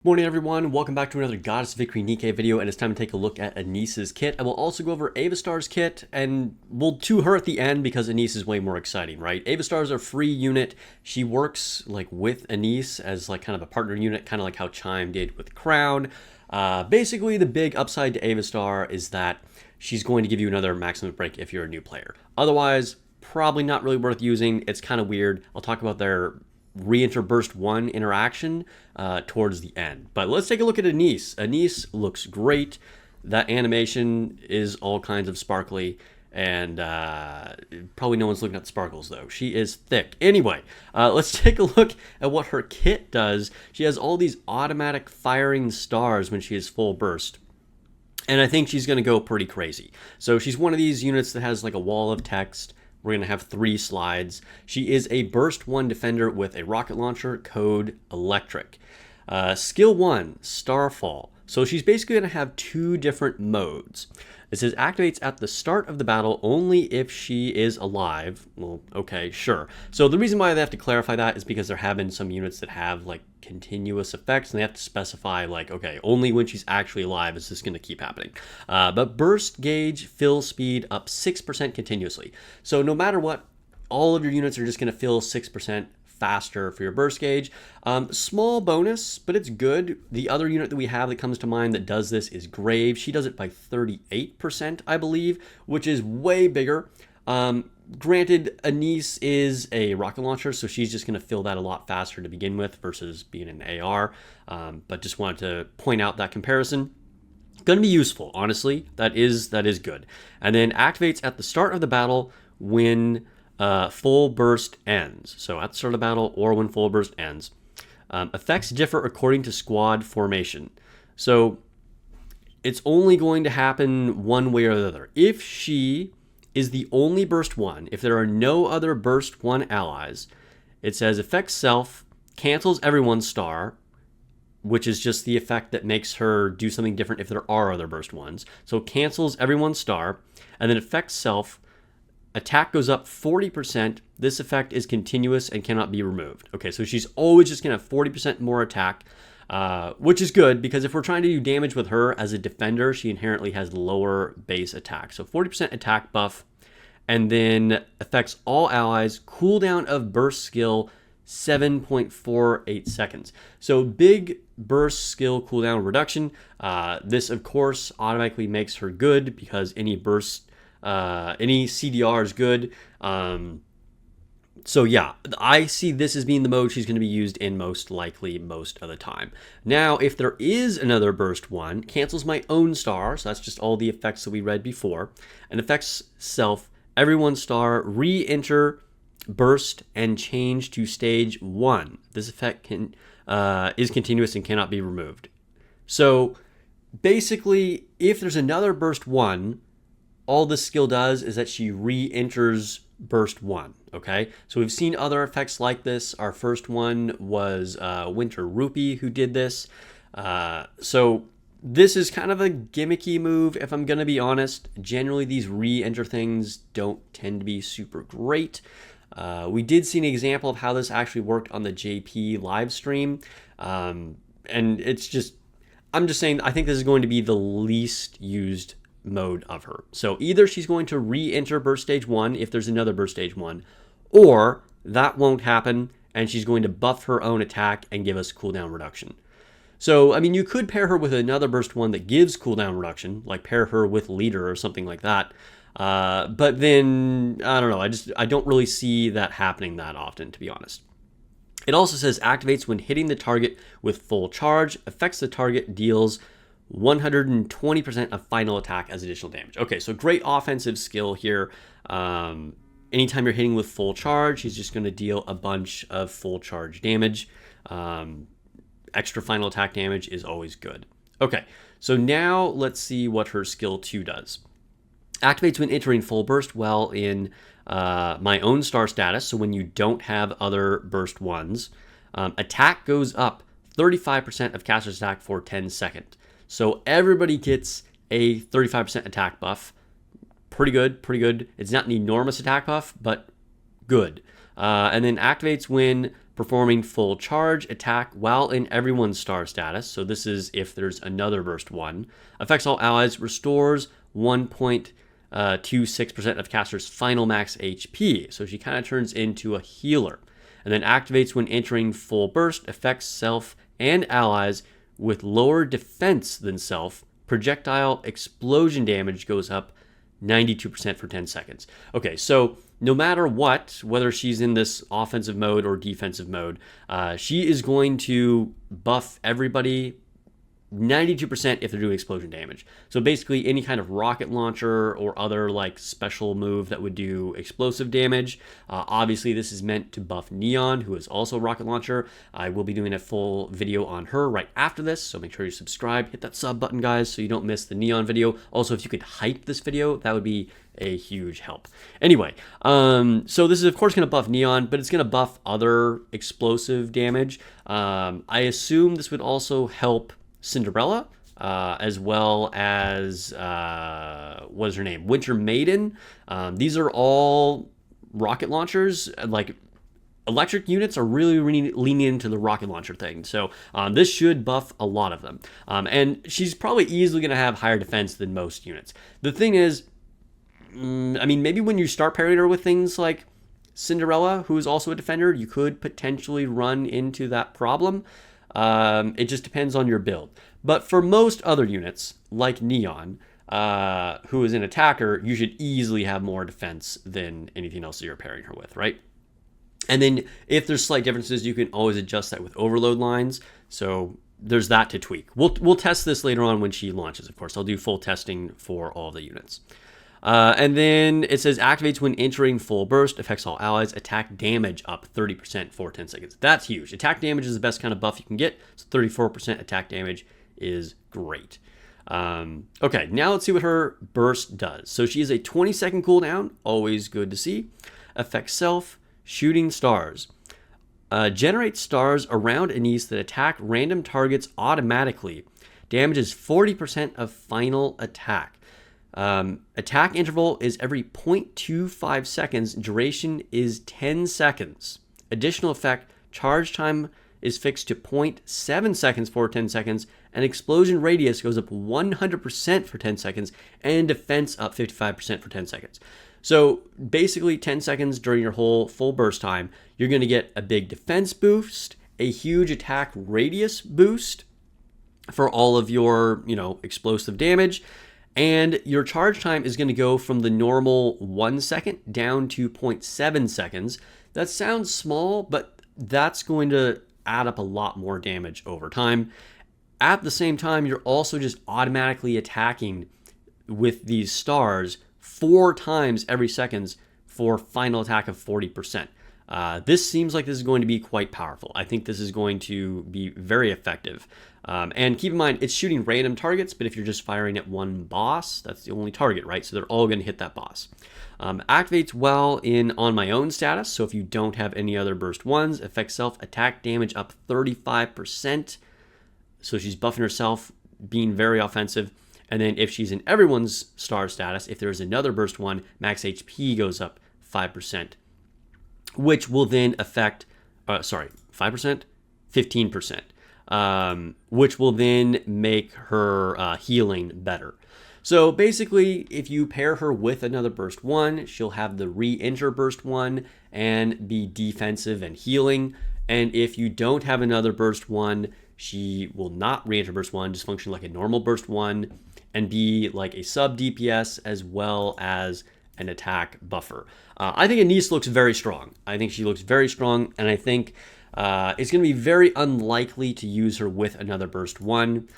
Morning everyone, welcome back to another Goddess Victory Nikke video, and it's time to take a look at Anise's kit. I will also go over Avistar's kit, and we'll do her at the end because Anise is way more exciting, right? Avistar's a free unit. She works like with Anise as like kind of a partner unit, kind of like how Chime did with Crown. Basically, the big upside to Avistar is that she's going to give you another maximum break if you're a new player. Otherwise, probably not really worth using. It's kind of weird. I'll talk about their re-enter burst 1 interaction towards the end. But let's take a look at Anise. Anise looks great. That animation is all kinds of sparkly, and probably no one's looking at the sparkles though. She is thick. Anyway, let's take a look at what her kit does. She has all these automatic firing stars when she is full burst. And I think she's going to go pretty crazy. So she's one of these units that has like a wall of text. We're going to have 3 slides. She is a Burst 1 defender with a rocket launcher, code Electric. Skill 1, Starfall. So she's basically going to have 2 different modes. It says activates at the start of the battle only if she is alive. Well, okay, sure. So the reason why they have to clarify that is because there have been some units that have like continuous effects, and they have to specify like, okay, only when she's actually alive is this going to keep happening. But burst gauge, fill speed up 6% continuously. So no matter what, all of your units are just going to fill 6% faster for your burst gauge. Small bonus, but it's good. The other unit that we have that comes to mind that does this is Grave. She does it by 38%, I believe, which is way bigger. Granted, Anise is a rocket launcher, so she's just going to fill that a lot faster to begin with versus being an AR. But just wanted to point out that comparison. Going to be useful, honestly. That is good. And then activates at the start of the battle when full burst ends. So at the start of the battle or when full burst ends. Effects differ according to squad formation. So it's only going to happen one way or the other. If she is the only burst 1, if there are no other burst 1 allies, it says effect self cancels everyone's star, which is just the effect that makes her do something different if there are other burst 1s. So cancels everyone's star, and then effect self attack goes up 40%. This effect is continuous and cannot be removed. Okay, so she's always just going to have 40% more attack, which is good because if we're trying to do damage with her as a defender, she inherently has lower base attack. So 40% attack buff, and then affects all allies. Cooldown of burst skill 7.48 seconds. So big burst skill cooldown reduction. This, of course, automatically makes her good because any burst any CDR is good. So yeah, I see this as being the mode she's going to be used in most likely most of the time. Now, if there is another burst 1, cancels my own star, so that's just all the effects that we read before, and affects self, everyone's star, re-enter, burst, and change to stage 1. This effect is continuous and cannot be removed. So basically, if there's another burst 1, all this skill does is that she re-enters burst 1, okay? So we've seen other effects like this. Our first one was Winter Rupee who did this. So this is kind of a gimmicky move, if I'm going to be honest. Generally, these re-enter things don't tend to be super great. We did see an example of how this actually worked on the JP live stream. And it's just, I'm just saying, I think this is going to be the least used mode of her. So either she's going to re-enter burst stage 1 if there's another burst stage 1, or that won't happen and she's going to buff her own attack and give us cooldown reduction. So, I mean, you could pair her with another burst 1 that gives cooldown reduction, like pair her with leader or something like that. But then, I don't know, I don't really see that happening that often, to be honest. It also says activates when hitting the target with full charge, affects the target, deals 120% of final attack as additional damage. Okay, so great offensive skill here. Anytime you're hitting with full charge, he's just going to deal a bunch of full charge damage. Extra final attack damage is always good. Okay, so now let's see what her skill 2 does. Activates when entering full burst while in my own star status, so when you don't have other burst 1s. Attack goes up 35% of caster's attack for 10 seconds. So everybody gets a 35% attack buff. Pretty good, pretty good. It's not an enormous attack buff, but good. And then activates when performing full charge attack while in everyone's star status. So this is if there's another burst 1. Affects all allies, restores 1.26% of caster's final max HP. So she kind of turns into a healer. And then activates when entering full burst, affects self and allies with lower defense than self. Projectile explosion damage goes up 92% for 10 seconds. Okay, so no matter what, whether she's in this offensive mode or defensive mode, she is going to buff everybody 92% if they're doing explosion damage. So basically any kind of rocket launcher or other like special move that would do explosive damage. Obviously this is meant to buff Neon, who is also a rocket launcher. I will be doing a full video on her right after this, so make sure you subscribe, hit that sub button guys so you don't miss the Neon video. Also, if you could hype this video, that would be a huge help. Anyway, so this is of course going to buff Neon, but it's going to buff other explosive damage. I assume this would also help Cinderella, as well as what is her name? Winter Maiden. These are all rocket launchers. Like electric units are really leaning into the rocket launcher thing. So this should buff a lot of them. And she's probably easily going to have higher defense than most units. The thing is, I mean, maybe when you start pairing her with things like Cinderella, who is also a defender, you could potentially run into that problem. It just depends on your build. But for most other units, like Neon, who is an attacker, you should easily have more defense than anything else that you're pairing her with, right? And then if there's slight differences, you can always adjust that with overload lines. So there's that to tweak. We'll test this later on when she launches, of course. I'll do full testing for all the units. And then it says activates when entering full burst, affects all allies, attack damage up 30% for 10 seconds. That's huge. Attack damage is the best kind of buff you can get. So 34% attack damage is great. Okay, now let's see what her burst does. So she is a 20-second cooldown, always good to see. Affects self, shooting stars. Generates stars around Anise that attack random targets automatically. Damages 40% of final attack. Attack interval is every 0.25 seconds. Duration is 10 seconds. Additional effect, charge time is fixed to 0.7 seconds for 10 seconds, and explosion radius goes up 100% for 10 seconds, and defense up 55% for 10 seconds. So basically 10 seconds during your whole full burst time, you're going to get a big defense boost, a huge attack radius boost for all of your, explosive damage. And your charge time is going to go from the normal 1 second down to 0.7 seconds. That sounds small, but that's going to add up a lot more damage over time. At the same time, you're also just automatically attacking with these stars 4 times every second for final attack of 40%. This seems like this is going to be quite powerful. I think this is going to be very effective. And keep in mind, it's shooting random targets, but if you're just firing at one boss, that's the only target, right? So they're all going to hit that boss. Activates well in on my own status. So if you don't have any other burst ones, affects self attack damage up 35%. So she's buffing herself, being very offensive. And then if she's in everyone's star status, if there's another burst one, max HP goes up 5%, which will then affect, 5%? 15%, which will then make her healing better. So basically, if you pair her with another burst one, she'll have the re-enter burst one and be defensive and healing. And if you don't have another burst one, she will not re-enter burst one, just function like a normal burst one and be like a sub DPS as well as an attack buffer. I think Anise looks very strong. I think she looks very strong, and I think it's going to be very unlikely to use her with another burst one.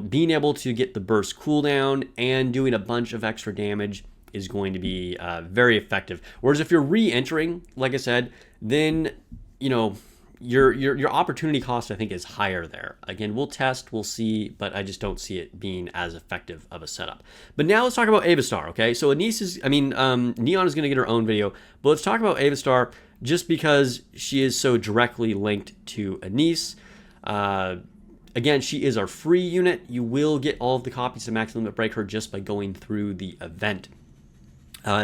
Being able to get the burst cooldown and doing a bunch of extra damage is going to be very effective. Whereas if you're re-entering, like I said, then your opportunity cost, I think, is higher there. Again, we'll test, we'll see, but I just don't see it being as effective of a setup. But now let's talk about Avistar, okay? So Neon is going to get her own video, but let's talk about Avistar just because she is so directly linked to Anise. Again, she is our free unit. You will get all of the copies of Max Limit Break her just by going through the event.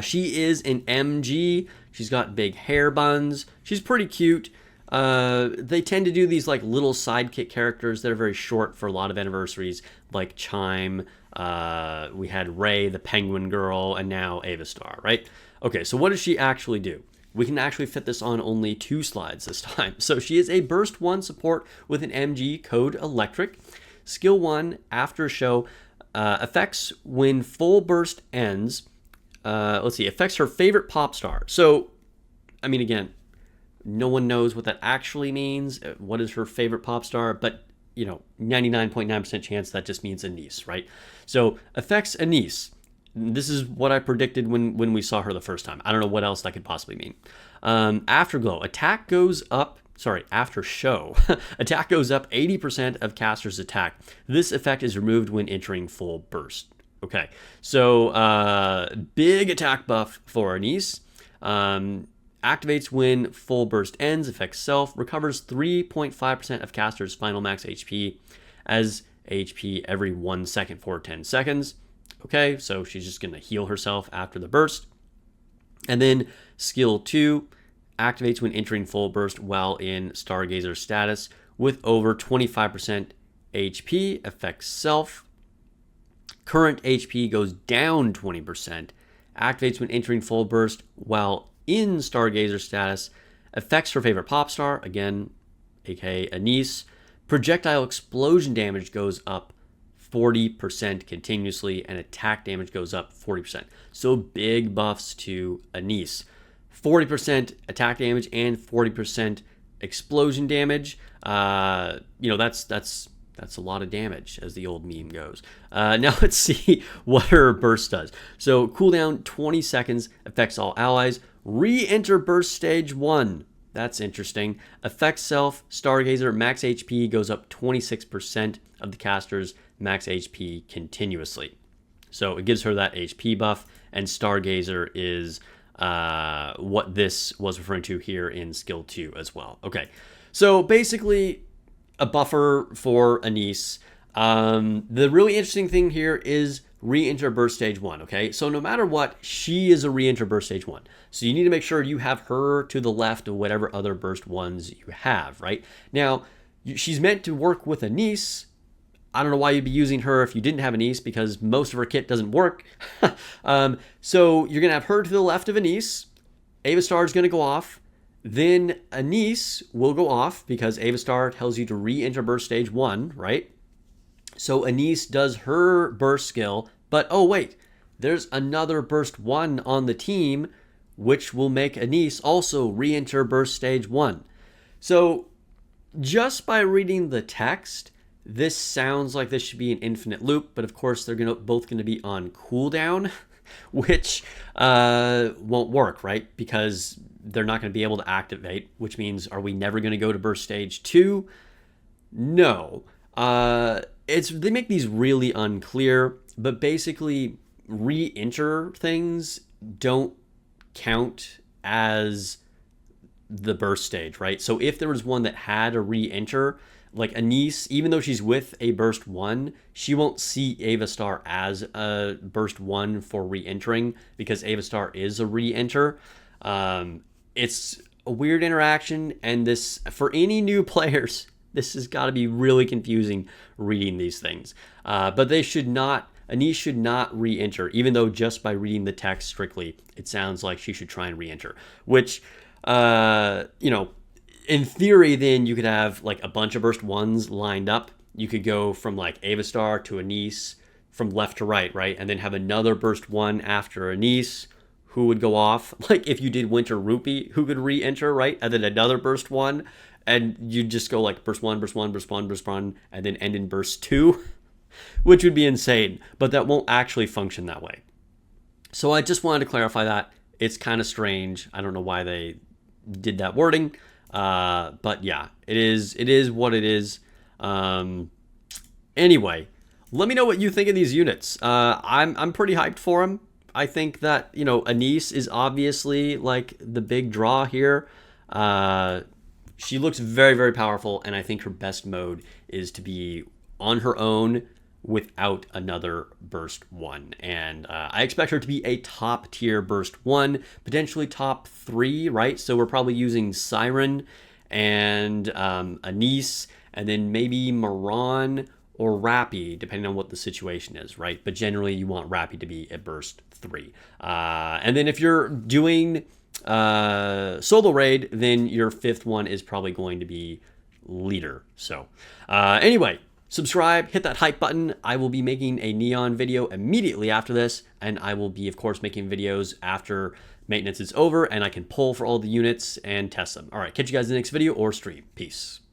She is an MG. She's got big hair buns. She's pretty cute. They tend to do these like little sidekick characters that are very short for a lot of anniversaries, like Chime. We had Ray, the Penguin Girl, and now Avistar, right? Okay, so what does she actually do? We can actually fit this on only 2 slides this time. So she is a Burst 1 support with an MG code Electric. Skill 1, after show, effects when full burst ends. Let's see, affects her favorite pop star. So, I mean, again, no one knows what that actually means. What is her favorite pop star? But, 99.9% chance that just means Anise, right? So, affects Anise. This is what I predicted when we saw her the first time. I don't know what else that could possibly mean. Afterglow. Attack goes up. Sorry, after show. Attack goes up 80% of caster's attack. This effect is removed when entering full burst. Okay, so big attack buff for Anise. Activates when full burst ends. Affects self. Recovers 3.5% of caster's final max HP as HP every 1 second for 10 seconds. Okay, so she's just going to heal herself after the burst. And then skill 2 activates when entering full burst while in Stargazer status with over 25% HP. Affects self. Current HP goes down 20%. Activates when entering full burst while in Stargazer status. Affects her favorite pop star, again, aka Anise. Projectile explosion damage goes up 40% continuously, and attack damage goes up 40%. So big buffs to Anise. 40% attack damage and 40% explosion damage. That's a lot of damage, as the old meme goes. Now let's see what her burst does. So cooldown 20 seconds, affects all allies. Re-enter burst stage 1. That's interesting. Affects self, Stargazer, max HP goes up 26% of the caster's max HP continuously. So it gives her that HP buff, and Stargazer is what this was referring to here in skill 2 as well. Okay, so basically a buffer for Anise. The really interesting thing here is re-enter burst stage 1, okay? So no matter what, she is a re-enter burst stage 1. So you need to make sure you have her to the left of whatever other burst 1s you have, right? Now, she's meant to work with Anise. I don't know why you'd be using her if you didn't have Anise, because most of her kit doesn't work. So you're going to have her to the left of Anise. Avistar is going to go off. Then Anise will go off because Avistar tells you to re-enter burst stage 1, right? So Anise does her burst skill, but oh wait, there's another burst 1 on the team, which will make Anise also re-enter burst stage 1. So just by reading the text, this sounds like this should be an infinite loop, but of course they're both going to be on cooldown, which won't work, right? Because they're not going to be able to activate, which means, are we never going to go to burst stage 2? No. They make these really unclear, but basically re-enter things don't count as the burst stage, right? So if there was one that had a re-enter, like Anise, even though she's with a burst 1, she won't see Avistar as a burst 1 for re-entering because Avistar is a re-enter. It's a weird interaction, and this, for any new players, this has got to be really confusing reading these things. But they should not, Anise should not re-enter, even though just by reading the text strictly, it sounds like she should try and re-enter. Which, in theory, then you could have like a bunch of burst 1s lined up. You could go from like Avistar to Anise from left to right, right? And then have another burst 1 after Anise, who would go off. Like if you did Winter Rupee, who could re-enter, right? And then another burst 1. And you just go like burst 1, burst 1, burst 1, burst 1, and then end in burst 2, which would be insane. But that won't actually function that way. So I just wanted to clarify that. It's kind of strange. I don't know why they did that wording. But yeah, it is what it is. Anyway, let me know what you think of these units. I'm pretty hyped for them. I think that, Anise is obviously like the big draw here. She looks very, very powerful, and I think her best mode is to be on her own without another burst 1. And I expect her to be a top tier burst 1, potentially top 3, right? So we're probably using Siren and Anise, and then maybe Maran or Rappy, depending on what the situation is, right? But generally, you want Rappy to be at burst 3. And then if you're doing solo raid, then your 5th one is probably going to be leader. So anyway, subscribe, hit that hype button. I will be making a Neon video immediately after this, and I will be, of course, making videos after maintenance is over, and I can pull for all the units and test them. All right, catch you guys in the next video or stream. Peace.